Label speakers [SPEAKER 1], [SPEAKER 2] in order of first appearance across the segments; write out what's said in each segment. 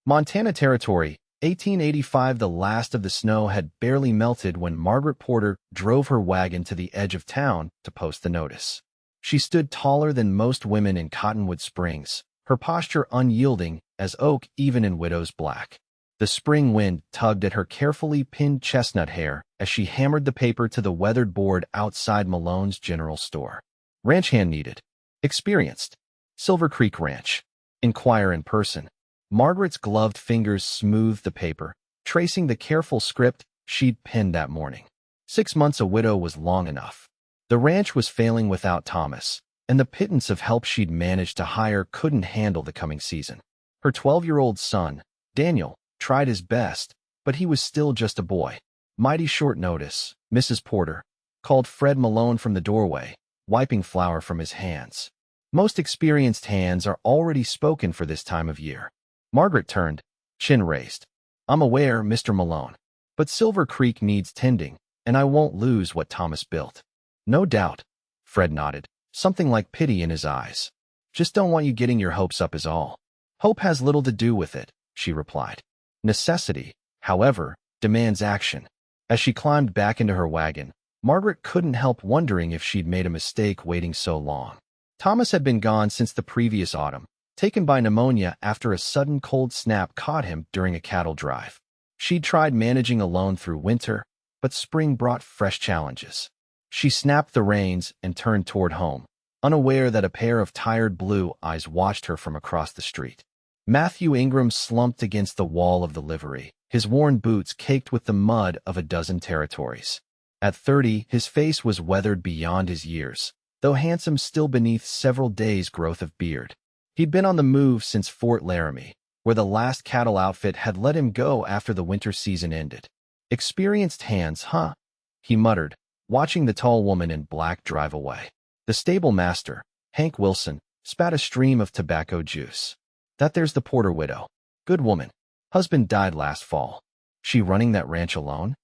[SPEAKER 1] Montana Territory, 1885. The last of the snow had barely melted when Margaret Porter drove her wagon to the edge of town to post the notice. She stood taller than most women in Cottonwood Springs, her posture unyielding as oak even in widow's black. The spring wind tugged at her carefully pinned chestnut hair as she hammered the paper to the weathered board outside Malone's General Store. Ranch hand needed. Experienced. Silver Creek Ranch. Inquire in person. Margaret's gloved fingers smoothed the paper, tracing the careful script she'd penned that morning. 6 months a widow was long enough. The ranch was failing without Thomas, and the pittance of help she'd managed to hire couldn't handle the coming season. Her 12-year-old son, Daniel, tried his best, but he was still just a boy. Mighty short notice, Mrs. Porter called Fred Malone from the doorway, wiping flour from his hands. Most experienced hands are already spoken for this time of year. Margaret turned, chin raised. I'm aware, Mr. Malone, but Silver Creek needs tending, and I won't lose what Thomas built. No doubt, Fred nodded, something like pity in his eyes. Just don't want you getting your hopes up is all. Hope has little to do with it, she replied. Necessity, however, demands action. As she climbed back into her wagon, Margaret couldn't help wondering if she'd made a mistake waiting so long. Thomas had been gone since the previous autumn, taken by pneumonia after a sudden cold snap caught him during a cattle drive. She'd tried managing alone through winter, but spring brought fresh challenges. She snapped the reins and turned toward home, unaware that a pair of tired blue eyes watched her from across the street. Matthew Ingram slumped against the wall of the livery, his worn boots caked with the mud of a dozen territories. At 30, his face was weathered beyond his years, though handsome still beneath several days' growth of beard. He'd been on the move since Fort Laramie, where the last cattle outfit had let him go after the winter season ended. Experienced hands, huh? He muttered, watching the tall woman in black drive away. The stable master, Hank Wilson, spat a stream of tobacco juice. That there's the Porter widow. Good woman. Husband died last fall. She running that ranch alone?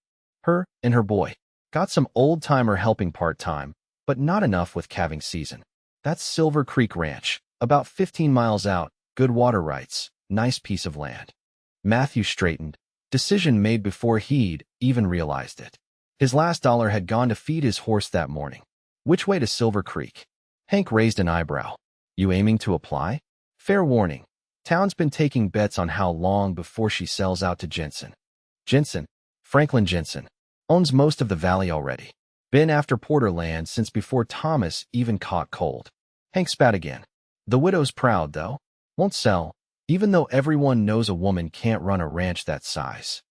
[SPEAKER 1] Her and her boy. Got some old-timer helping part-time, but not enough with calving season. That's Silver Creek Ranch, about 15 miles out, good water rights, nice piece of land. Matthew straightened, decision made before he'd even realized it. His last dollar had gone to feed his horse that morning. Which way to Silver Creek? Hank raised an eyebrow. You aiming to apply? Fair warning. Town's been taking bets on how long before she sells out to Jensen. Jensen, Franklin Jensen, owns most of the valley already. Been after Porter land since before Thomas even caught cold. Hank spat again. The widow's proud, though. Won't sell, even though everyone knows a woman can't run a ranch that size.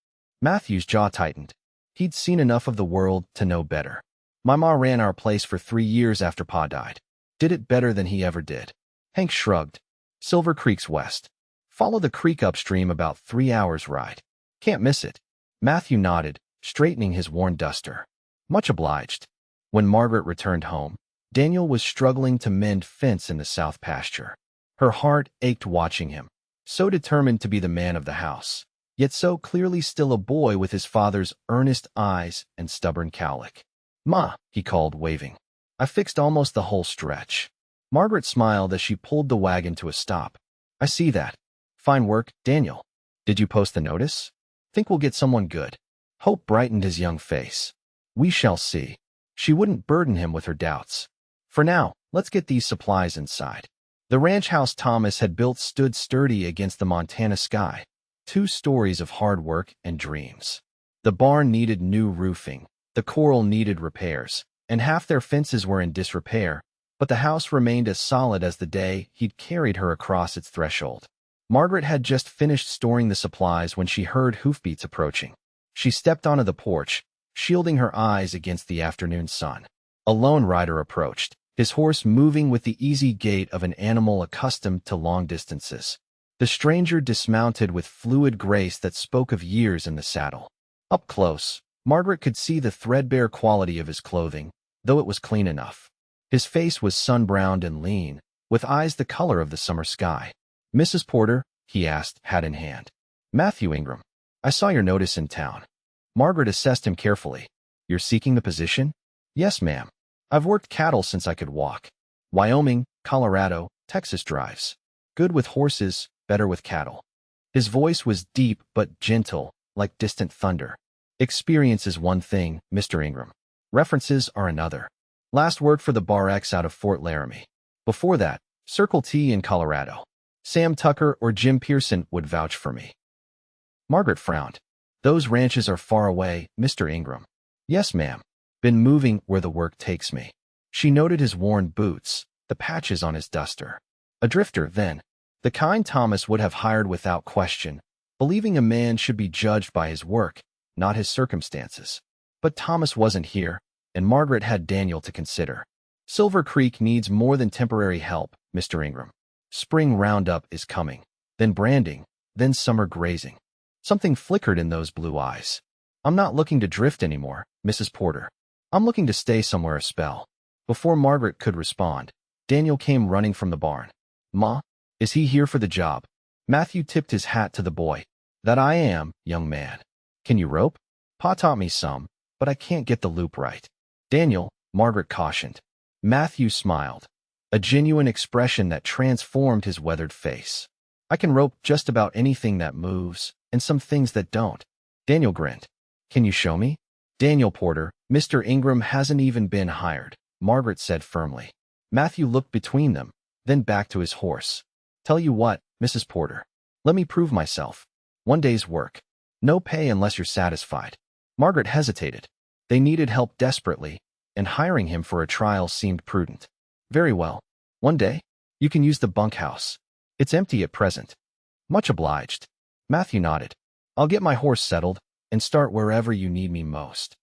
[SPEAKER 1] Matthew's jaw tightened. He'd seen enough of the world to know better. My ma ran our place for 3 years after Pa died. Did it better than he ever did. Hank shrugged. Silver Creek's west. Follow the creek upstream about 3 hours ride. Can't miss it. Matthew nodded, straightening his worn duster. Much obliged. When Margaret returned home, Daniel was struggling to mend fence in the south pasture. Her heart ached watching him, so determined to be the man of the house, yet so clearly still a boy with his father's earnest eyes and stubborn cowlick. Ma, he called, waving. I fixed almost the whole stretch. Margaret smiled as she pulled the wagon to a stop. I see that. Fine work, Daniel. Did you post the notice? Think we'll get someone good. Hope brightened his young face. We shall see. She wouldn't burden him with her doubts. For now, let's get these supplies inside. The ranch house Thomas had built stood sturdy against the Montana sky, 2 stories of hard work and dreams. The barn needed new roofing, the corral needed repairs, and half their fences were in disrepair, but the house remained as solid as the day he'd carried her across its threshold. Margaret had just finished storing the supplies when she heard hoofbeats approaching. She stepped onto the porch, shielding her eyes against the afternoon sun. A lone rider approached, his horse moving with the easy gait of an animal accustomed to long distances. The stranger dismounted with fluid grace that spoke of years in the saddle. Up close, Margaret could see the threadbare quality of his clothing, though it was clean enough. His face was sun-browned and lean, with eyes the color of the summer sky. Mrs. Porter, he asked, hat in hand. Matthew Ingram. I saw your notice in town. Margaret assessed him carefully. You're seeking the position? Yes, ma'am. I've worked cattle since I could walk. Wyoming, Colorado, Texas drives. Good with horses, better with cattle. His voice was deep but gentle, like distant thunder. Experience is one thing, Mr. Ingram. References are another. Last worked for the Bar X out of Fort Laramie. Before that, Circle T in Colorado. Sam Tucker or Jim Pearson would vouch for me. Margaret frowned. Those ranches are far away, Mr. Ingram. Yes, ma'am. Been moving where the work takes me. She noted his worn boots, the patches on his duster. A drifter, then. The kind Thomas would have hired without question, believing a man should be judged by his work, not his circumstances. But Thomas wasn't here, and Margaret had Daniel to consider. Silver Creek needs more than temporary help, Mr. Ingram. Spring roundup is coming, then branding, then summer grazing. Something flickered in those blue eyes. I'm not looking to drift anymore, Mrs. Porter. I'm looking to stay somewhere a spell. Before Margaret could respond, Daniel came running from the barn. Ma, is he here for the job? Matthew tipped his hat to the boy. That I am, young man. Can you rope? Pa taught me some, but I can't get the loop right. Daniel, Margaret cautioned. Matthew smiled, a genuine expression that transformed his weathered face. I can rope just about anything that moves, and some things that don't. Daniel grinned. Can you show me? Daniel Porter, Mr. Ingram hasn't even been hired, Margaret said firmly. Matthew looked between them, then back to his horse. Tell you what, Mrs. Porter. Let me prove myself. One day's work. No pay unless you're satisfied. Margaret hesitated. They needed help desperately, and hiring him for a trial seemed prudent. Very well. One day, you can use the bunkhouse. It's empty at present. Much obliged. Matthew nodded. I'll get my horse settled and start wherever you need me most.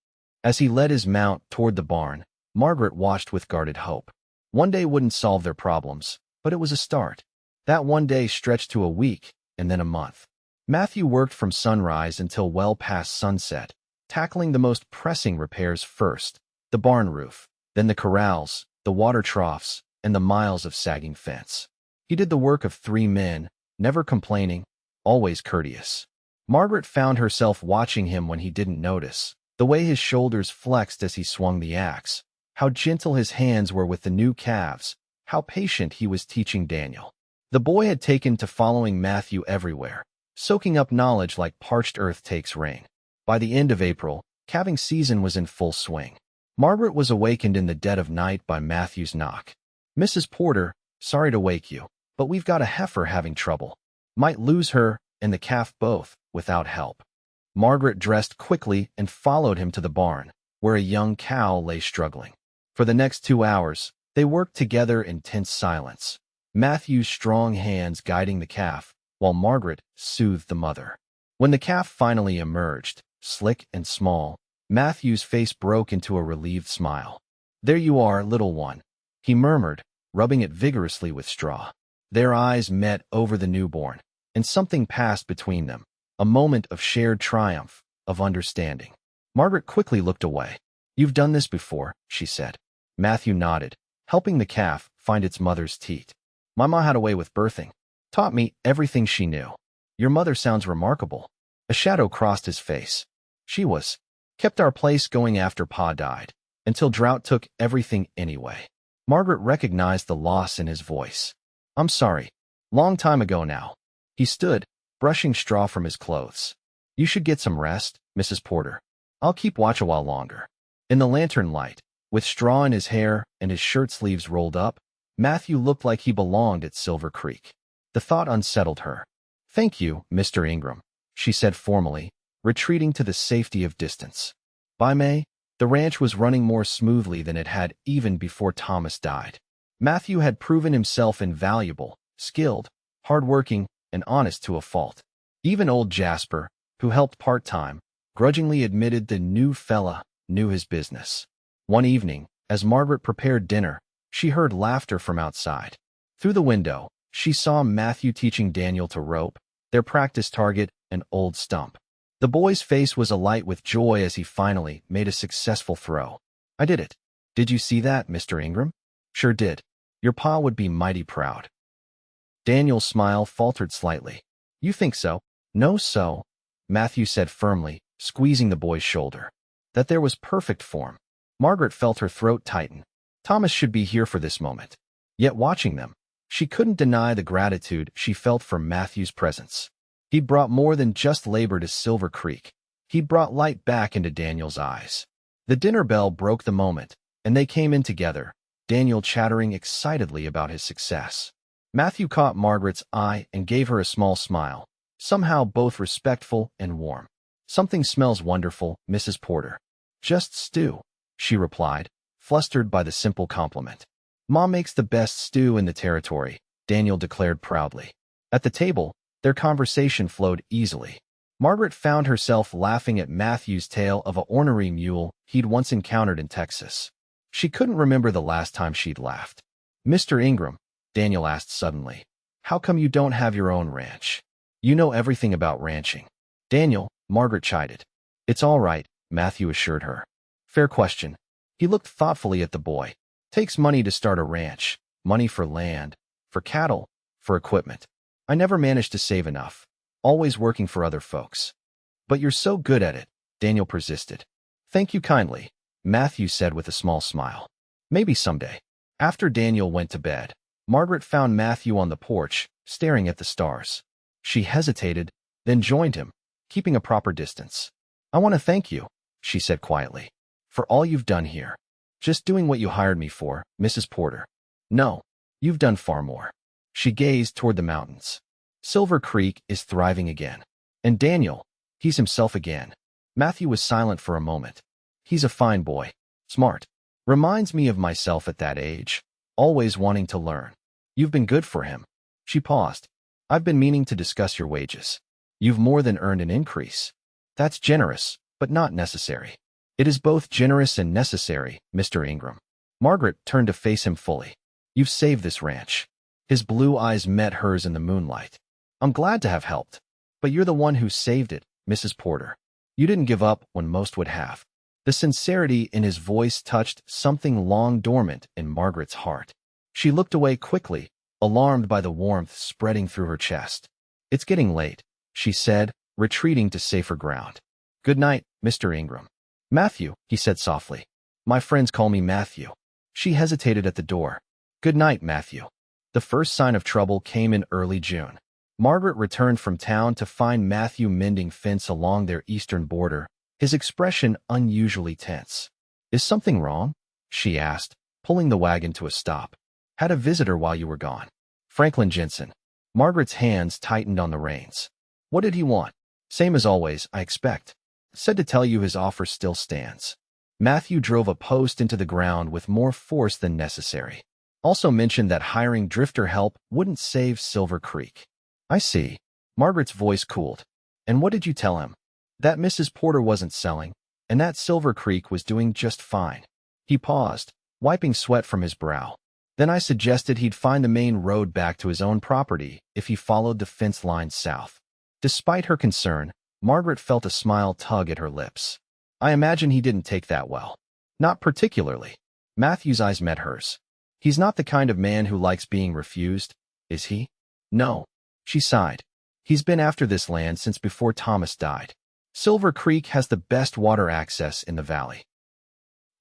[SPEAKER 1] As he led his mount toward the barn, Margaret watched with guarded hope. One day wouldn't solve their problems, but it was a start. That one day stretched to a week, and then a month. Matthew worked from sunrise until well past sunset, tackling the most pressing repairs first, the barn roof, then the corrals, the water troughs, and the miles of sagging fence. He did the work of 3 men, never complaining, always courteous. Margaret found herself watching him when he didn't notice, the way his shoulders flexed as he swung the axe, how gentle his hands were with the new calves, how patient he was teaching Daniel. The boy had taken to following Matthew everywhere, soaking up knowledge like parched earth takes rain. By the end of April, calving season was in full swing. Margaret was awakened in the dead of night by Matthew's knock. Mrs. Porter, sorry to wake you, but we've got a heifer having trouble. Might lose her and the calf both, without help. Margaret dressed quickly and followed him to the barn, where a young cow lay struggling. For the next 2 hours, they worked together in tense silence, Matthew's strong hands guiding the calf, while Margaret soothed the mother. When the calf finally emerged, slick and small, Matthew's face broke into a relieved smile. There you are, little one, he murmured, rubbing it vigorously with straw. Their eyes met over the newborn, and something passed between them, a moment of shared triumph, of understanding. Margaret quickly looked away. You've done this before, she said. Matthew nodded, helping the calf find its mother's teat. My ma had a way with birthing. Taught me everything she knew. Your mother sounds remarkable. A shadow crossed his face. She was. Kept our place going after Pa died, until drought took everything anyway. Margaret recognized the loss in his voice. I'm sorry. Long time ago now. He stood, brushing straw from his clothes. You should get some rest, Mrs. Porter. I'll keep watch a while longer. In the lantern light, with straw in his hair and his shirt sleeves rolled up, Matthew looked like he belonged at Silver Creek. The thought unsettled her. Thank you, Mr. Ingram, she said formally, retreating to the safety of distance. By May, the ranch was running more smoothly than it had even before Thomas died. Matthew had proven himself invaluable, skilled, hard-working, and honest to a fault. Even old Jasper, who helped part-time, grudgingly admitted the new fella knew his business. One evening, as Margaret prepared dinner, she heard laughter from outside. Through the window, she saw Matthew teaching Daniel to rope, their practice target, an old stump. The boy's face was alight with joy as he finally made a successful throw. I did it. Did you see that, Mr. Ingram? Sure did. Your pa would be mighty proud. Daniel's smile faltered slightly. You think so? No, so, Matthew said firmly, squeezing the boy's shoulder. That there was perfect form. Margaret felt her throat tighten. Thomas should be here for this moment. Yet watching them, she couldn't deny the gratitude she felt for Matthew's presence. He'd brought more than just labor to Silver Creek. He'd brought light back into Daniel's eyes. The dinner bell broke the moment, and they came in together, Daniel chattering excitedly about his success. Matthew caught Margaret's eye and gave her a small smile, somehow both respectful and warm. "Something smells wonderful, Mrs. Porter." "Just stew," she replied, flustered by the simple compliment. "Ma makes the best stew in the territory," Daniel declared proudly. At the table, their conversation flowed easily. Margaret found herself laughing at Matthew's tale of a ornery mule he'd once encountered in Texas. She couldn't remember the last time she'd laughed. "Mr. Ingram," Daniel asked suddenly, "how come you don't have your own ranch? You know everything about ranching." "Daniel," Margaret chided. "It's all right," Matthew assured her. "Fair question." He looked thoughtfully at the boy. "Takes money to start a ranch, money for land, for cattle, for equipment. I never managed to save enough, always working for other folks." "But you're so good at it," Daniel persisted. "Thank you kindly," Matthew said with a small smile. "Maybe someday." After Daniel went to bed, Margaret found Matthew on the porch, staring at the stars. She hesitated, then joined him, keeping a proper distance. "I want to thank you," she said quietly, "for all you've done here. Just doing what you hired me for, Mrs. Porter." "No, you've done far more." She gazed toward the mountains. "Silver Creek is thriving again. And Daniel, he's himself again." Matthew was silent for a moment. "He's a fine boy. Smart. Reminds me of myself at that age, always wanting to learn. You've been good for him." She paused. "I've been meaning to discuss your wages. You've more than earned an increase." "That's generous, but not necessary." "It is both generous and necessary, Mr. Ingram." Margaret turned to face him fully. "You've saved this ranch." His blue eyes met hers in the moonlight. "I'm glad to have helped. But you're the one who saved it, Mrs. Porter. You didn't give up when most would have." The sincerity in his voice touched something long dormant in Margaret's heart. She looked away quickly, alarmed by the warmth spreading through her chest. "It's getting late," she said, retreating to safer ground. "Good night, Mr. Ingram." "Matthew," he said softly. "My friends call me Matthew." She hesitated at the door. "Good night, Matthew." The first sign of trouble came in early June. Margaret returned from town to find Matthew mending fence along their eastern border, his expression unusually tense. "Is something wrong?" she asked, pulling the wagon to a stop. "Had a visitor while you were gone." "Franklin Jensen." Margaret's hands tightened on the reins. "What did he want?" "Same as always, I expect. Said to tell you his offer still stands." Matthew drove a post into the ground with more force than necessary. Also mentioned that hiring drifter help wouldn't save Silver Creek. "I see." Margaret's voice cooled. "And what did you tell him?" "That Mrs. Porter wasn't selling, and that Silver Creek was doing just fine." He paused, wiping sweat from his brow. "Then I suggested he'd find the main road back to his own property if he followed the fence line south." Despite her concern, Margaret felt a smile tug at her lips. "I imagine he didn't take that well." "Not particularly." Matthew's eyes met hers. "He's not the kind of man who likes being refused, is he?" "No." She sighed. "He's been after this land since before Thomas died. Silver Creek has the best water access in the valley.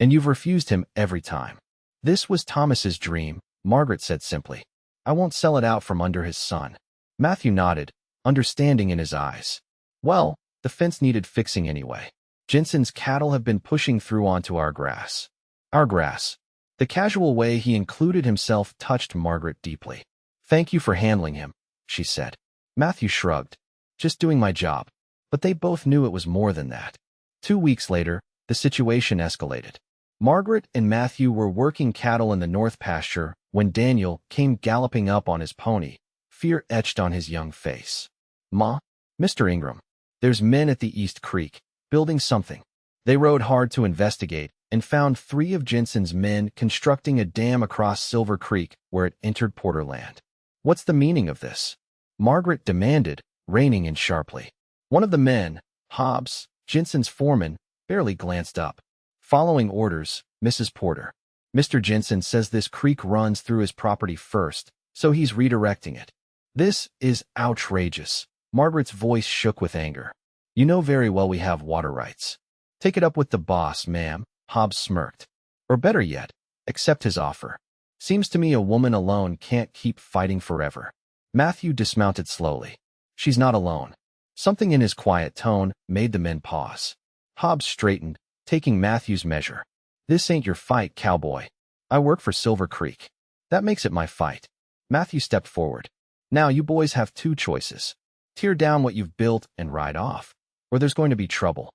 [SPEAKER 1] And you've refused him every time." "This was Thomas's dream," Margaret said simply. "I won't sell it out from under his son." Matthew nodded, understanding in his eyes. "Well, the fence needed fixing anyway. Jensen's cattle have been pushing through onto our grass." "Our grass." The casual way he included himself touched Margaret deeply. "Thank you for handling him," she said. Matthew shrugged. "Just doing my job." But they both knew it was more than that. 2 weeks later, the situation escalated. Margaret and Matthew were working cattle in the north pasture when Daniel came galloping up on his pony, fear etched on his young face. "Ma, Mr. Ingram, there's men at the East Creek, building something." They rode hard to investigate and found 3 of Jensen's men constructing a dam across Silver Creek where it entered Porterland. "What's the meaning of this?" Margaret demanded, reining in sharply. One of the men, Hobbs, Jensen's foreman, barely glanced up. "Following orders, Mrs. Porter. Mr. Jensen says this creek runs through his property first, so he's redirecting it." "This is outrageous." Margaret's voice shook with anger. "You know very well we have water rights." "Take it up with the boss, ma'am," Hobbs smirked. "Or better yet, accept his offer. Seems to me a woman alone can't keep fighting forever." Matthew dismounted slowly. "She's not alone." Something in his quiet tone made the men pause. Hobbs straightened, taking Matthew's measure. This ain't your fight, cowboy. I work for Silver Creek. That makes it my fight. Matthew stepped forward. Now you boys have two choices. Tear down what you've built and ride off, or there's going to be trouble.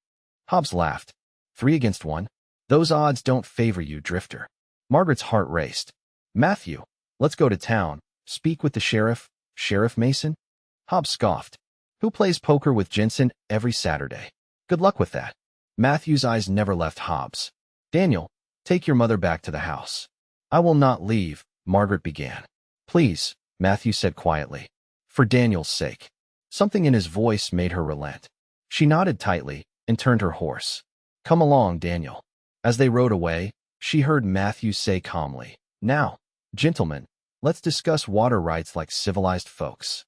[SPEAKER 1] Hobbs laughed. 3 against 1? Those odds don't favor you, Drifter. Margaret's heart raced. Matthew, let's go to town. Speak with the sheriff, Sheriff Mason? Hobbs scoffed. Who plays poker with Jensen every Saturday? Good luck with that. Matthew's eyes never left Hobbs. Daniel, take your mother back to the house. I will not leave, Margaret began. Please, Matthew said quietly. For Daniel's sake. Something in his voice made her relent. She nodded tightly and turned her horse. Come along, Daniel. As they rode away, she heard Matthew say calmly, Now, gentlemen, let's discuss water rights like civilized folks.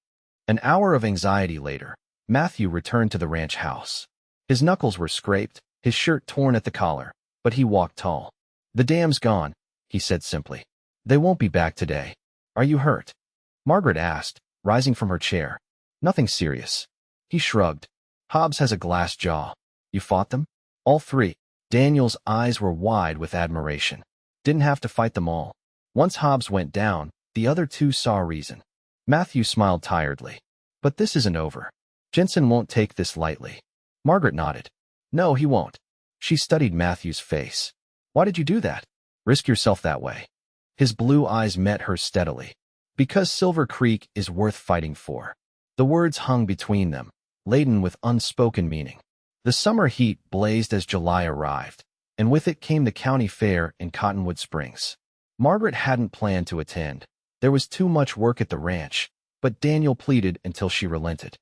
[SPEAKER 1] An hour of anxiety later, Matthew returned to the ranch house. His knuckles were scraped, his shirt torn at the collar, but he walked tall. The dam's gone, he said simply. They won't be back today. Are you hurt? Margaret asked, rising from her chair. Nothing serious. He shrugged. Hobbs has a glass jaw. You fought them? All 3. Daniel's eyes were wide with admiration. Didn't have to fight them all. Once Hobbs went down, the other 2 saw reason. Matthew smiled tiredly. But this isn't over. Jensen won't take this lightly. Margaret nodded. No, he won't. She studied Matthew's face. Why did you do that? Risk yourself that way. His blue eyes met hers steadily. Because Silver Creek is worth fighting for. The words hung between them, laden with unspoken meaning. The summer heat blazed as July arrived, and with it came the county fair in Cottonwood Springs. Margaret hadn't planned to attend. There was too much work at the ranch, but Daniel pleaded until she relented.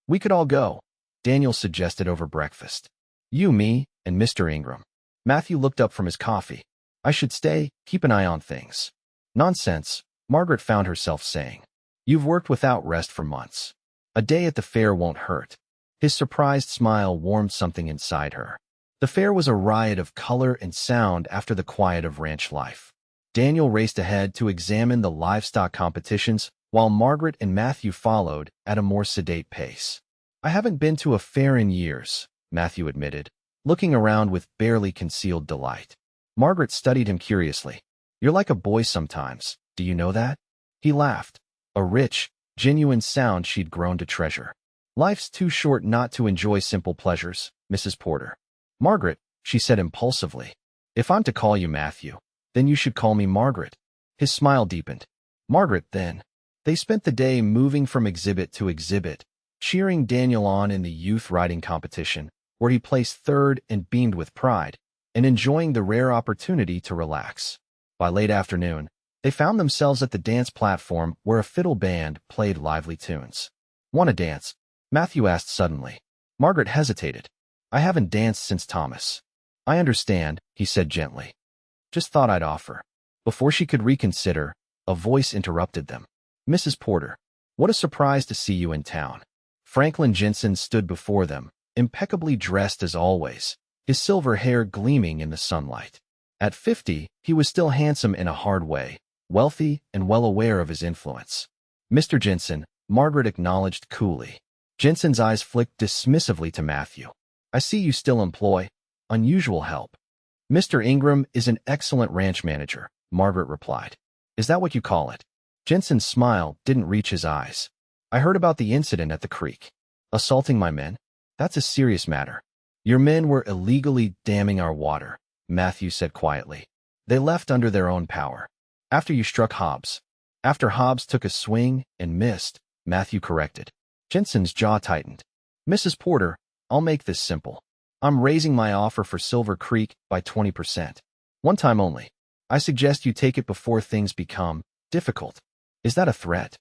[SPEAKER 1] We could all go, Daniel suggested over breakfast. You, me, and Mr. Ingram. Matthew looked up from his coffee. I should stay, keep an eye on things. Nonsense, Margaret found herself saying. You've worked without rest for months. A day at the fair won't hurt. His surprised smile warmed something inside her. The fair was a riot of color and sound after the quiet of ranch life. Daniel raced ahead to examine the livestock competitions, while Margaret and Matthew followed at a more sedate pace. I haven't been to a fair in years, Matthew admitted, looking around with barely concealed delight. Margaret studied him curiously. You're like a boy sometimes, do you know that? He laughed, a rich, genuine sound she'd grown to treasure. Life's too short not to enjoy simple pleasures, Mrs. Porter. Margaret, she said impulsively. If I'm to call you Matthew, then you should call me Margaret. His smile deepened. Margaret, then. They spent the day moving from exhibit to exhibit, cheering Daniel on in the youth riding competition, where he placed 3rd and beamed with pride, and enjoying the rare opportunity to relax. By late afternoon, they found themselves at the dance platform where a fiddle band played lively tunes. Want to dance? Matthew asked suddenly. Margaret hesitated. I haven't danced since Thomas. I understand, he said gently. Just thought I'd offer. Before she could reconsider, a voice interrupted them. Mrs. Porter, what a surprise to see you in town. Franklin Jensen stood before them, impeccably dressed as always, his silver hair gleaming in the sunlight. At 50, he was still handsome in a hard way, wealthy and well aware of his influence. Mr. Jensen, Margaret acknowledged coolly. Jensen's eyes flicked dismissively to Matthew. I see you still employ unusual help. Mr. Ingram is an excellent ranch manager, Margaret replied. Is that what you call it? Jensen's smile didn't reach his eyes. I heard about the incident at the creek. Assaulting my men? That's a serious matter. Your men were illegally damming our water, Matthew said quietly. They left under their own power. After you struck Hobbs. After Hobbs took a swing and missed, Matthew corrected. Jensen's jaw tightened. Mrs. Porter, I'll make this simple. I'm raising my offer for Silver Creek by 20%. One time only. I suggest you take it before things become difficult. Is that a threat?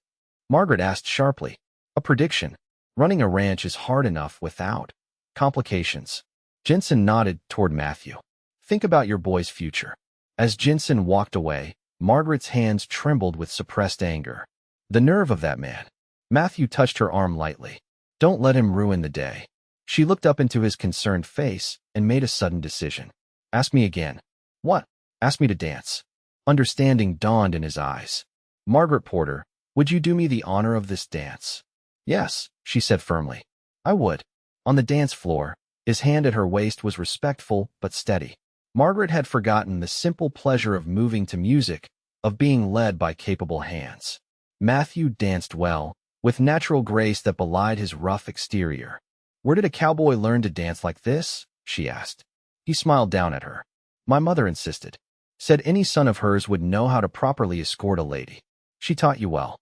[SPEAKER 1] Margaret asked sharply. A prediction. Running a ranch is hard enough without complications. Jensen nodded toward Matthew. Think about your boy's future. As Jensen walked away, Margaret's hands trembled with suppressed anger. The nerve of that man. Matthew touched her arm lightly. Don't let him ruin the day. She looked up into his concerned face and made a sudden decision. Ask me again. What? Ask me to dance. Understanding dawned in his eyes. Margaret Porter, would you do me the honor of this dance? Yes, she said firmly. I would. On the dance floor, his hand at her waist was respectful but steady. Margaret had forgotten the simple pleasure of moving to music, of being led by capable hands. Matthew danced well, with natural grace that belied his rough exterior. "Where did a cowboy learn to dance like this?" she asked. He smiled down at her. "My mother insisted. Said any son of hers would know how to properly escort a lady. She taught you well."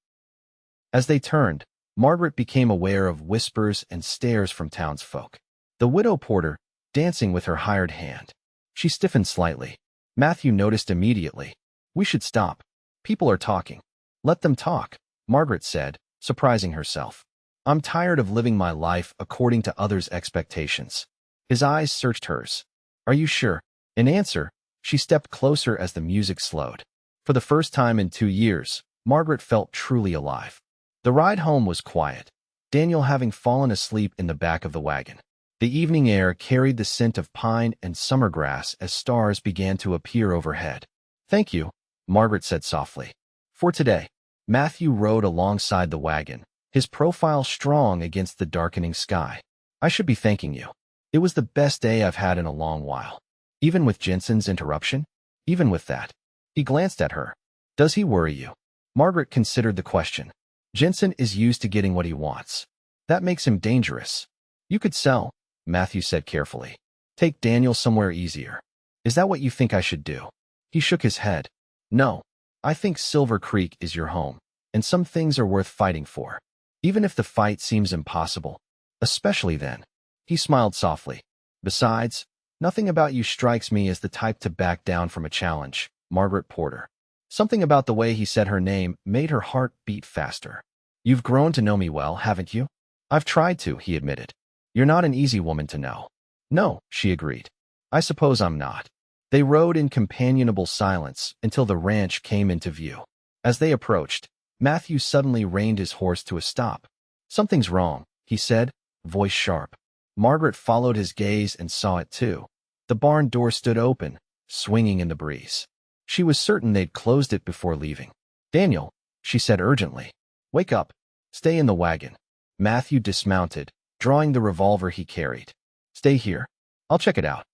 [SPEAKER 1] As they turned, Margaret became aware of whispers and stares from townsfolk. The widow Porter, dancing with her hired hand. She stiffened slightly. Matthew noticed immediately. "We should stop. People are talking." "Let them talk," Margaret said, surprising herself. "I'm tired of living my life according to others' expectations." His eyes searched hers. "Are you sure?" In answer, she stepped closer as the music slowed. For the first time in 2 years, Margaret felt truly alive. The ride home was quiet, Daniel having fallen asleep in the back of the wagon. The evening air carried the scent of pine and summer grass as stars began to appear overhead. "Thank you," Margaret said softly. "For today." Matthew rode alongside the wagon, his profile strong against the darkening sky. "I should be thanking you. It was the best day I've had in a long while." "Even with Jensen's interruption?" "Even with that." He glanced at her. "Does he worry you?" Margaret considered the question. "Jensen is used to getting what he wants. That makes him dangerous." "You could sell," Matthew said carefully. "Take Daniel somewhere easier." "Is that what you think I should do?" He shook his head. "No. I think Silver Creek is your home, and some things are worth fighting for. Even if the fight seems impossible. Especially then." He smiled softly. "Besides, nothing about you strikes me as the type to back down from a challenge." Margaret Porter. Something about the way he said her name made her heart beat faster. "You've grown to know me well, haven't you?" "I've tried to," he admitted. "You're not an easy woman to know." "No," she agreed. "I suppose I'm not." They rode in companionable silence until the ranch came into view. As they approached, Matthew suddenly reined his horse to a stop. "Something's wrong," he said, voice sharp. Margaret followed his gaze and saw it too. The barn door stood open, swinging in the breeze. She was certain they'd closed it before leaving. "Daniel," she said urgently. "Wake up. Stay in the wagon." Matthew dismounted, drawing the revolver he carried. "Stay here. I'll check it out."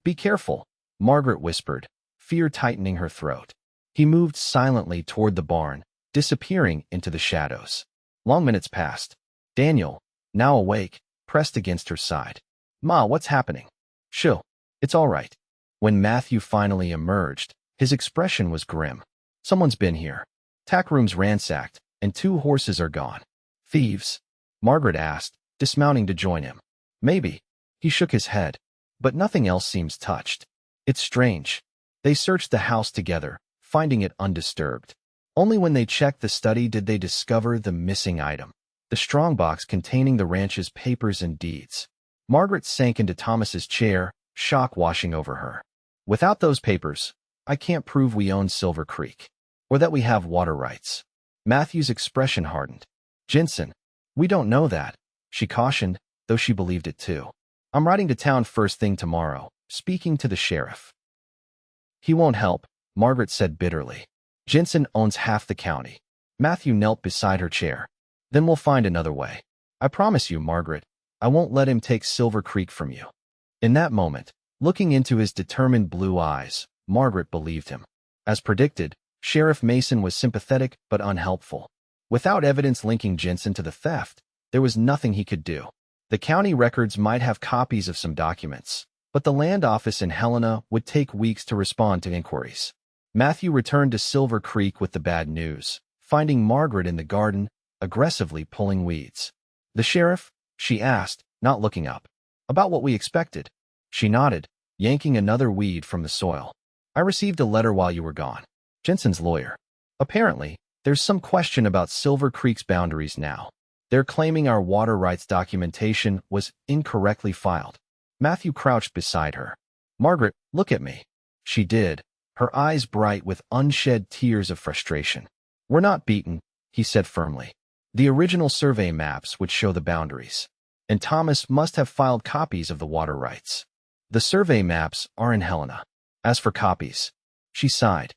[SPEAKER 1] "Be careful," Margaret whispered, fear tightening her throat. He moved silently toward the barn, disappearing into the shadows. Long minutes passed. Daniel, now awake, pressed against her side. "Ma, what's happening?" "Shoo. It's all right." When Matthew finally emerged, his expression was grim. "Someone's been here. Tack room's ransacked, and 2 horses are gone." "Thieves?" Margaret asked, dismounting to join him. "Maybe." He shook his head. "But nothing else seems touched. It's strange." They searched the house together, finding it undisturbed. Only when they checked the study did they discover the missing item, the strongbox containing the ranch's papers and deeds. Margaret sank into Thomas's chair, shock washing over her. "Without those papers, I can't prove we own Silver Creek, or that we have water rights." Matthew's expression hardened. "Jensen, we don't know that," she cautioned, though she believed it too. "I'm riding to town first thing tomorrow, speaking to the sheriff." "He won't help," Margaret said bitterly. "Jensen owns half the county." Matthew knelt beside her chair. "Then we'll find another way. I promise you, Margaret, I won't let him take Silver Creek from you." In that moment, looking into his determined blue eyes, Margaret believed him. As predicted, Sheriff Mason was sympathetic but unhelpful. Without evidence linking Jensen to the theft, there was nothing he could do. The county records might have copies of some documents, but the land office in Helena would take weeks to respond to inquiries. Matthew returned to Silver Creek with the bad news, finding Margaret in the garden, aggressively pulling weeds. "The sheriff?" she asked, not looking up. "About what we expected." She nodded, yanking another weed from the soil. "I received a letter while you were gone. Jensen's lawyer. Apparently, there's some question about Silver Creek's boundaries now. They're claiming our water rights documentation was incorrectly filed." Matthew crouched beside her. "Margaret, look at me." She did, her eyes bright with unshed tears of frustration. "We're not beaten," he said firmly. "The original survey maps would show the boundaries, and Thomas must have filed copies of the water rights. The survey maps are in Helena. As for copies," she sighed.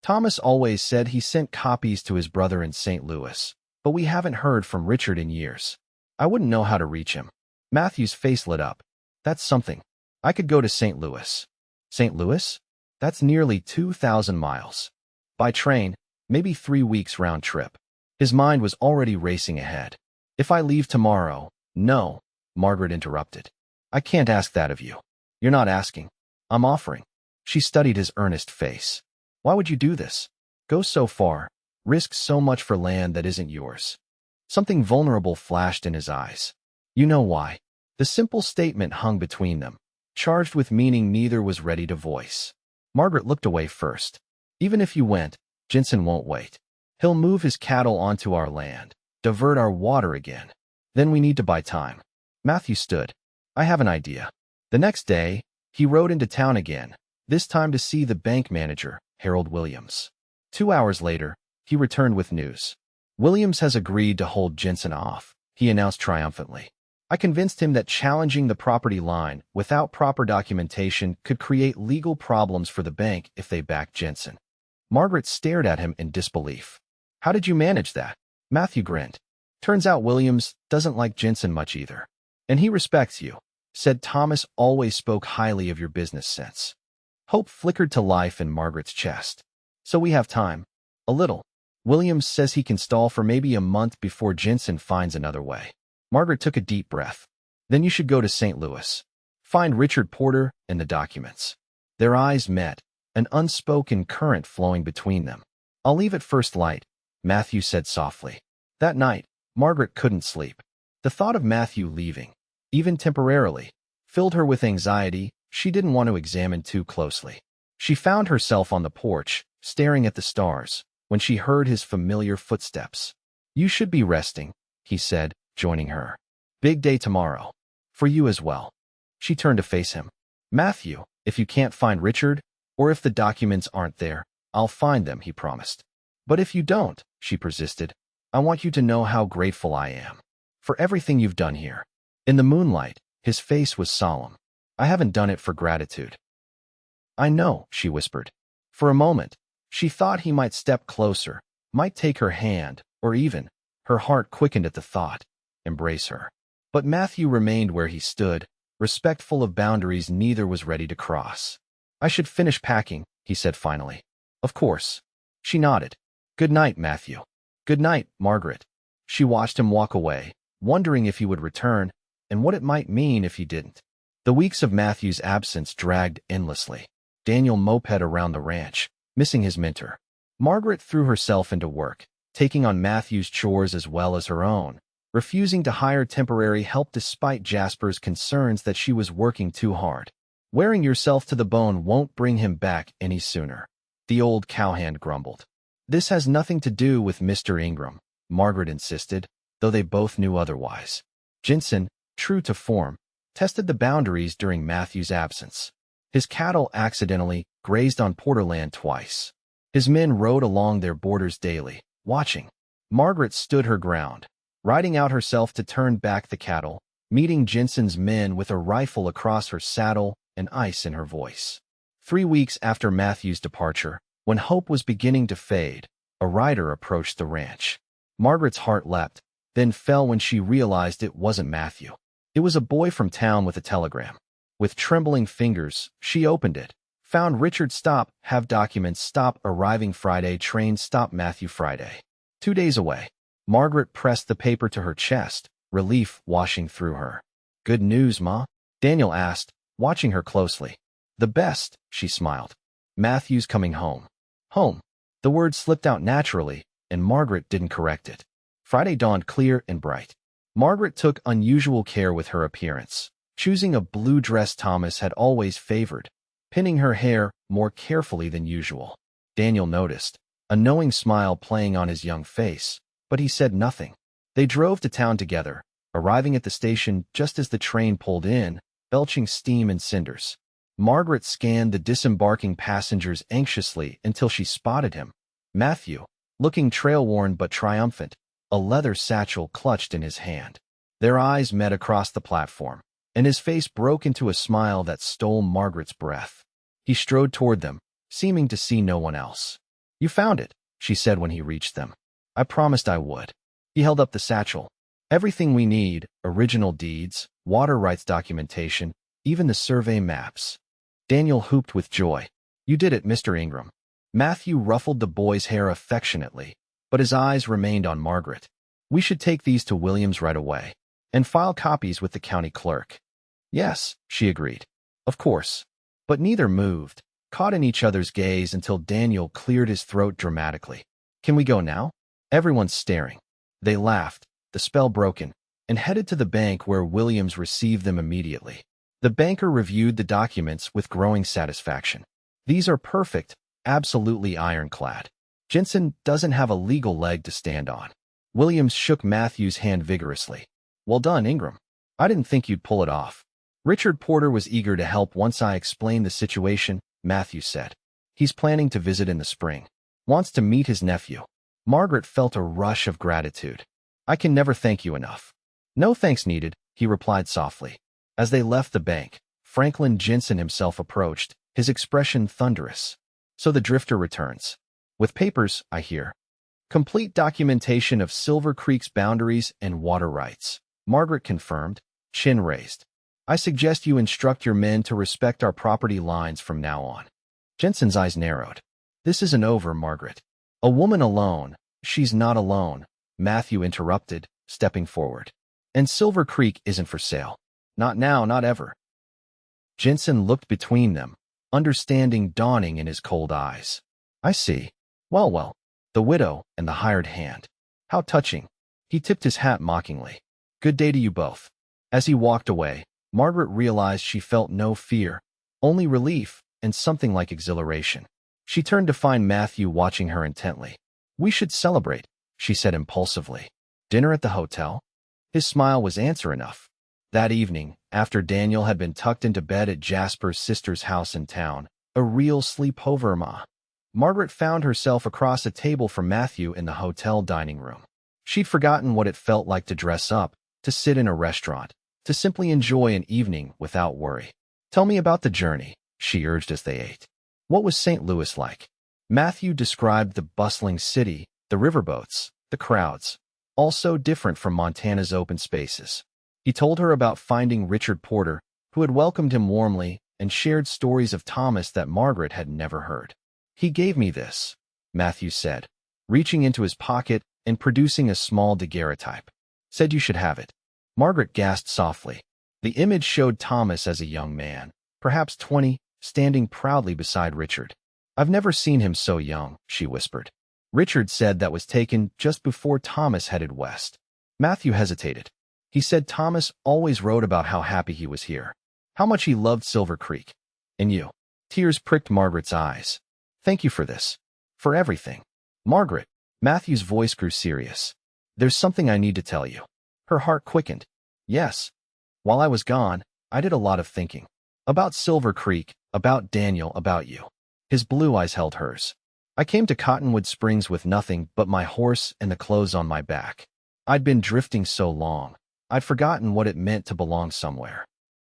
[SPEAKER 1] "Thomas always said he sent copies to his brother in St. Louis, but we haven't heard from Richard in years. I wouldn't know how to reach him." Matthew's face lit up. That's something. I could go to St. Louis. St. Louis? That's nearly 2,000 miles. By train, maybe 3 weeks round trip. His mind was already racing ahead. If I leave tomorrow— No, Margaret interrupted. I can't ask that of you. You're not asking. I'm offering. She studied his earnest face. Why would you do this? Go so far, risk so much for land that isn't yours. Something vulnerable flashed in his eyes. You know why. The simple statement hung between them, charged with meaning neither was ready to voice. Margaret looked away first. Even if you went, Jensen won't wait. He'll move his cattle onto our land, divert our water again. Then we need to buy time. Matthew stood. I have an idea. The next day, he rode into town again, this time to see the bank manager, Harold Williams. 2 hours later, he returned with news. Williams has agreed to hold Jensen off, he announced triumphantly. I convinced him that challenging the property line without proper documentation could create legal problems for the bank if they backed Jensen. Margaret stared at him in disbelief. How did you manage that? Matthew grinned. Turns out Williams doesn't like Jensen much either. And he respects you. Said Thomas always spoke highly of your business sense. Hope flickered to life in Margaret's chest. So we have time. A little. Williams says he can stall for maybe a month before Jensen finds another way. Margaret took a deep breath. Then you should go to St. Louis. Find Richard Porter and the documents. Their eyes met, an unspoken current flowing between them. I'll leave at first light, Matthew said softly. That night, Margaret couldn't sleep. The thought of Matthew leaving, even temporarily, filled her with anxiety she didn't want to examine too closely. She found herself on the porch, staring at the stars, when she heard his familiar footsteps. You should be resting, he said, joining her. Big day tomorrow. For you as well. She turned to face him. Matthew, if you can't find Richard, or if the documents aren't there, I'll find them, he promised. But if you don't, she persisted, I want you to know how grateful I am. For everything you've done here. In the moonlight, his face was solemn. I haven't done it for gratitude. I know, she whispered. For a moment, she thought he might step closer, might take her hand, or even, her heart quickened at the thought, embrace her. But Matthew remained where he stood, respectful of boundaries neither was ready to cross. I should finish packing, he said finally. Of course. She nodded. Good night, Matthew. Good night, Margaret. She watched him walk away, wondering if he would return, and what it might mean if he didn't. The weeks of Matthew's absence dragged endlessly. Daniel moped around the ranch, missing his mentor. Margaret threw herself into work, taking on Matthew's chores as well as her own, refusing to hire temporary help despite Jasper's concerns that she was working too hard. Wearing yourself to the bone won't bring him back any sooner, the old cowhand grumbled. This has nothing to do with Mr. Ingram, Margaret insisted, though they both knew otherwise. Jensen, true to form, tested the boundaries during Matthew's absence. His cattle accidentally grazed on Porterland twice. His men rode along their borders daily, watching. Margaret stood her ground, riding out herself to turn back the cattle, meeting Jensen's men with a rifle across her saddle and ice in her voice. 3 weeks after Matthew's departure, when hope was beginning to fade, a rider approached the ranch. Margaret's heart leapt, then fell when she realized it wasn't Matthew. It was a boy from town with a telegram. With trembling fingers, she opened it. Found Richard stop, have documents stop, arriving Friday, train stop Matthew Friday. 2 days away. Margaret pressed the paper to her chest, relief washing through her. Good news, Ma? Daniel asked, watching her closely. The best, she smiled. Matthew's coming home. Home. The word slipped out naturally, and Margaret didn't correct it. Friday dawned clear and bright. Margaret took unusual care with her appearance, choosing a blue dress Thomas had always favored, pinning her hair more carefully than usual. Daniel noticed, a knowing smile playing on his young face, but he said nothing. They drove to town together, arriving at the station just as the train pulled in, belching steam and cinders. Margaret scanned the disembarking passengers anxiously until she spotted him. Matthew, looking trail-worn but triumphant, a leather satchel clutched in his hand. Their eyes met across the platform, and his face broke into a smile that stole Margaret's breath. He strode toward them, seeming to see no one else. You found it, she said when he reached them. I promised I would. He held up the satchel. Everything we need, original deeds, water rights documentation, even the survey maps. Daniel whooped with joy. You did it, Mr. Ingram. Matthew ruffled the boy's hair affectionately, but his eyes remained on Margaret. We should take these to Williams right away and file copies with the county clerk. Yes, she agreed. Of course. But neither moved, caught in each other's gaze until Daniel cleared his throat dramatically. Can we go now? Everyone's staring. They laughed, the spell broken, and headed to the bank where Williams received them immediately. The banker reviewed the documents with growing satisfaction. These are perfect, absolutely ironclad. Jensen doesn't have a legal leg to stand on. Williams shook Matthew's hand vigorously. Well done, Ingram. I didn't think you'd pull it off. Richard Porter was eager to help once I explained the situation, Matthew said. He's planning to visit in the spring. Wants to meet his nephew. Margaret felt a rush of gratitude. I can never thank you enough. No thanks needed, he replied softly. As they left the bank, Franklin Jensen himself approached, his expression thunderous. So the drifter returns. With papers, I hear. Complete documentation of Silver Creek's boundaries and water rights. Margaret confirmed, chin raised. I suggest you instruct your men to respect our property lines from now on. Jensen's eyes narrowed. This isn't over, Margaret. A woman alone. She's not alone, Matthew interrupted, stepping forward. And Silver Creek isn't for sale. Not now, not ever. Jensen looked between them, understanding dawning in his cold eyes. I see. Well, the widow and the hired hand. How touching. He tipped his hat mockingly. Good day to you both. As he walked away, Margaret realized she felt no fear, only relief and something like exhilaration. She turned to find Matthew watching her intently. We should celebrate, she said impulsively. Dinner at the hotel? His smile was answer enough. That evening, after Daniel had been tucked into bed at Jasper's sister's house in town, a real sleepover, Margaret found herself across a table from Matthew in the hotel dining room. She'd forgotten what it felt like to dress up, to sit in a restaurant, to simply enjoy an evening without worry. Tell me about the journey, she urged as they ate. What was St. Louis like? Matthew described the bustling city, the riverboats, the crowds, all so different from Montana's open spaces. He told her about finding Richard Porter, who had welcomed him warmly, and shared stories of Thomas that Margaret had never heard. He gave me this, Matthew said, reaching into his pocket and producing a small daguerreotype. Said you should have it. Margaret gasped softly. The image showed Thomas as a young man, perhaps 20, standing proudly beside Richard. I've never seen him so young, she whispered. Richard said that was taken just before Thomas headed west. Matthew hesitated. He said Thomas always wrote about how happy he was here, how much he loved Silver Creek. And you. Tears pricked Margaret's eyes. Thank you for this. For everything. Margaret. Matthew's voice grew serious. There's something I need to tell you. Her heart quickened. Yes. While I was gone, I did a lot of thinking. About Silver Creek, about Daniel, about you. His blue eyes held hers. I came to Cottonwood Springs with nothing but my horse and the clothes on my back. I'd been drifting so long, I'd forgotten what it meant to belong somewhere.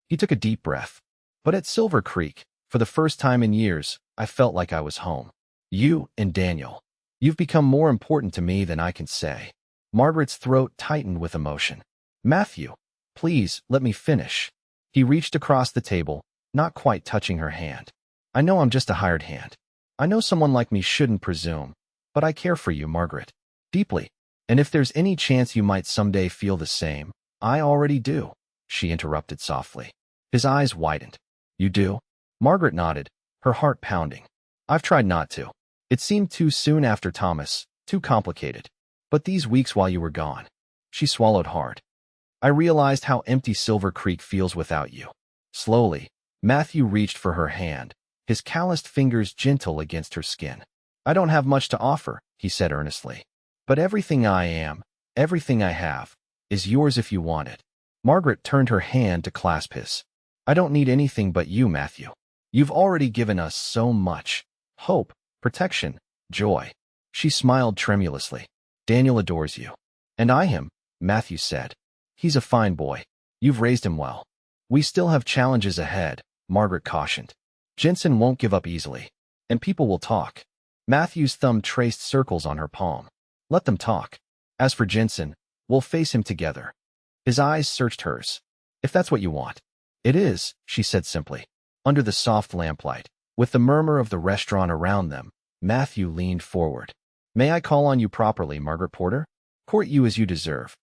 [SPEAKER 1] He took a deep breath. But at Silver Creek, for the first time in years, I felt like I was home. You and Daniel. You've become more important to me than I can say. Margaret's throat tightened with emotion. Matthew, please, let me finish. He reached across the table, not quite touching her hand. I know I'm just a hired hand. I know someone like me shouldn't presume, but I care for you, Margaret. Deeply. And if there's any chance you might someday feel the same, I already do, she interrupted softly. His eyes widened. You do? Margaret nodded, her heart pounding. I've tried not to. It seemed too soon after Thomas, too complicated. But these weeks while you were gone. She swallowed hard. I realized how empty Silver Creek feels without you. Slowly, Matthew reached for her hand, his calloused fingers gentle against her skin. I don't have much to offer, he said earnestly. But everything I am, everything I have, is yours if you want it. Margaret turned her hand to clasp his. I don't need anything but you, Matthew. You've already given us so much. Hope, protection, joy. She smiled tremulously. Daniel adores you. And I him, Matthew said. He's a fine boy. You've raised him well. We still have challenges ahead, Margaret cautioned. Jensen won't give up easily. And people will talk. Matthew's thumb traced circles on her palm. Let them talk. As for Jensen, We'll face him together. His eyes searched hers. If that's what you want. It is, she said simply. Under the soft lamplight, with the murmur of the restaurant around them, Matthew leaned forward. May I call on you properly, Margaret Porter? Court you as you deserve.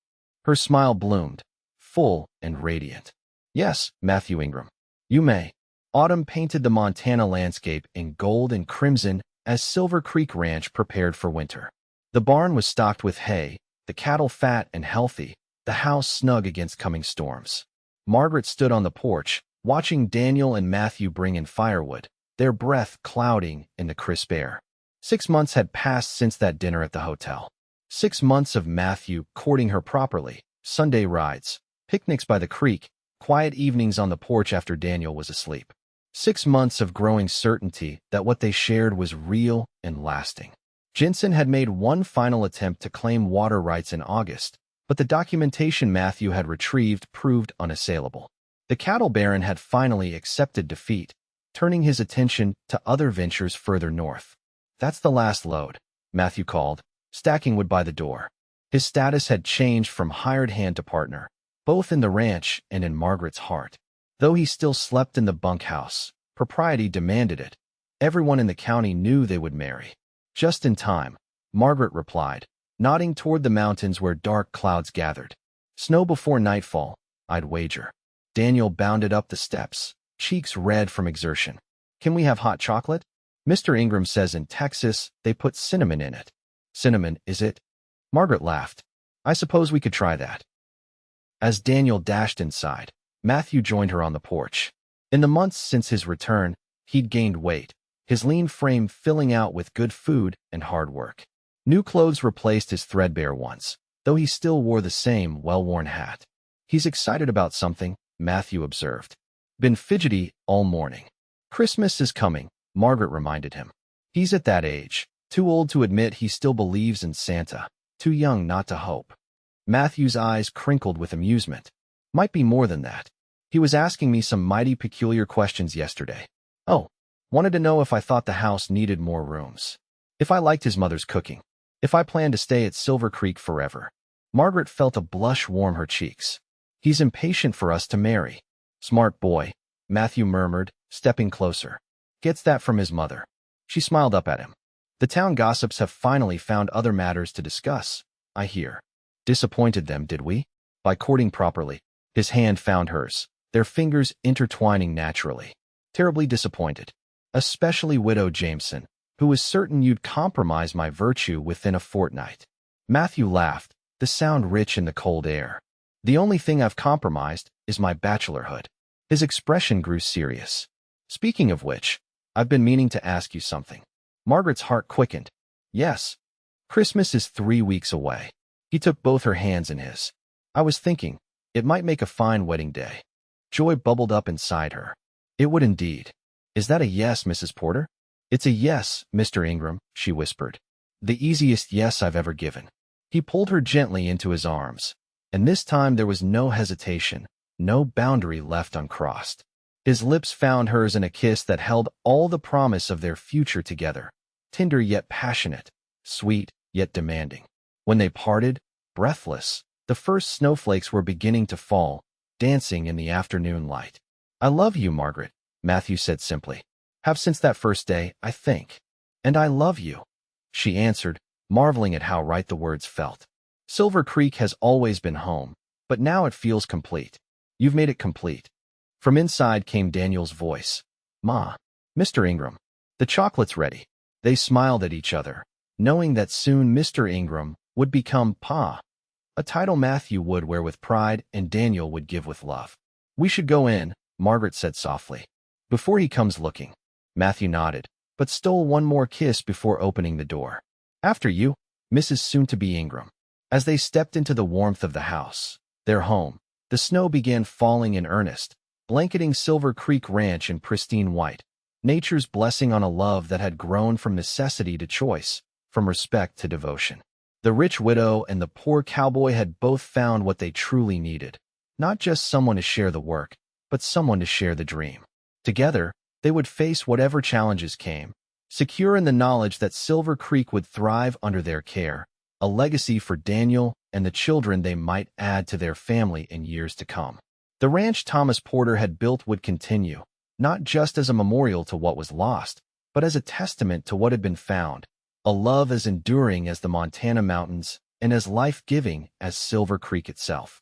[SPEAKER 1] Her smile bloomed, full and radiant. Yes, Matthew Ingram. You may. Autumn painted the Montana landscape in gold and crimson as Silver Creek Ranch prepared for winter. The barn was stocked with hay, the cattle fat and healthy, the house snug against coming storms. Margaret stood on the porch, watching Daniel and Matthew bring in firewood, their breath clouding in the crisp air. 6 months had passed since that dinner at the hotel. 6 months of Matthew courting her properly, Sunday rides, picnics by the creek, quiet evenings on the porch after Daniel was asleep. 6 months of growing certainty that what they shared was real and lasting. Jensen had made one final attempt to claim water rights in August, but the documentation Matthew had retrieved proved unassailable. The cattle baron had finally accepted defeat, turning his attention to other ventures further north. That's the last load, Matthew called, stacking wood by the door. His status had changed from hired hand to partner, both in the ranch and in Margaret's heart. Though he still slept in the bunkhouse, propriety demanded it. Everyone in the county knew they would marry. Just in time, Margaret replied, nodding toward the mountains where dark clouds gathered. Snow before nightfall, I'd wager. Daniel bounded up the steps, cheeks red from exertion. Can we have hot chocolate? Mr. Ingram says in Texas they put cinnamon in it. Cinnamon, is it? Margaret laughed. I suppose we could try that. As Daniel dashed inside, Matthew joined her on the porch. In the months since his return, he'd gained weight, his lean frame filling out with good food and hard work. New clothes replaced his threadbare ones, though he still wore the same well-worn hat. He's excited about something, Matthew observed. Been fidgety all morning. Christmas is coming, Margaret reminded him. He's at that age, too old to admit he still believes in Santa, too young not to hope. Matthew's eyes crinkled with amusement. Might be more than that. He was asking me some mighty peculiar questions yesterday. Oh, wanted to know if I thought the house needed more rooms. If I liked his mother's cooking. If I planned to stay at Silver Creek forever. Margaret felt a blush warm her cheeks. He's impatient for us to marry. Smart boy, Matthew murmured, stepping closer. Gets that from his mother. She smiled up at him. The town gossips have finally found other matters to discuss, I hear. Disappointed them, did we? By courting properly. His hand found hers, their fingers intertwining naturally. Terribly disappointed. Especially widow Jensen, who was certain you'd compromise my virtue within a fortnight. Matthew laughed, the sound rich in the cold air. The only thing I've compromised is my bachelorhood. His expression grew serious. Speaking of which, I've been meaning to ask you something. Margaret's heart quickened. Yes. Christmas is 3 weeks away. He took both her hands in his. I was thinking, it might make a fine wedding day. Joy bubbled up inside her. It would indeed. Is that a yes, Mrs. Porter? It's a yes, Mr. Ingram, she whispered. The easiest yes I've ever given. He pulled her gently into his arms, and this time there was no hesitation, no boundary left uncrossed. His lips found hers in a kiss that held all the promise of their future together, tender yet passionate, sweet yet demanding. When they parted, breathless, the first snowflakes were beginning to fall, dancing in the afternoon light. I love you, Margaret, Matthew said simply. Have since that first day, I think. And I love you, she answered, marveling at how right the words felt. Silver Creek has always been home, but now it feels complete. You've made it complete. From inside came Daniel's voice. Ma, Mr. Ingram, the chocolate's ready. They smiled at each other, knowing that soon Mr. Ingram would become Pa, a title Matthew would wear with pride and Daniel would give with love. We should go in, Margaret said softly. Before he comes looking. Matthew nodded, but stole one more kiss before opening the door. After you, Mrs. Soon-to-be Ingram. As they stepped into the warmth of the house, their home, the snow began falling in earnest, blanketing Silver Creek Ranch in pristine white, nature's blessing on a love that had grown from necessity to choice, from respect to devotion. The rich widow and the poor cowboy had both found what they truly needed, not just someone to share the work, but someone to share the dream. Together, they would face whatever challenges came, secure in the knowledge that Silver Creek would thrive under their care, a legacy for Daniel and the children they might add to their family in years to come. The ranch Thomas Porter had built would continue, not just as a memorial to what was lost, but as a testament to what had been found, a love as enduring as the Montana mountains and as life-giving as Silver Creek itself.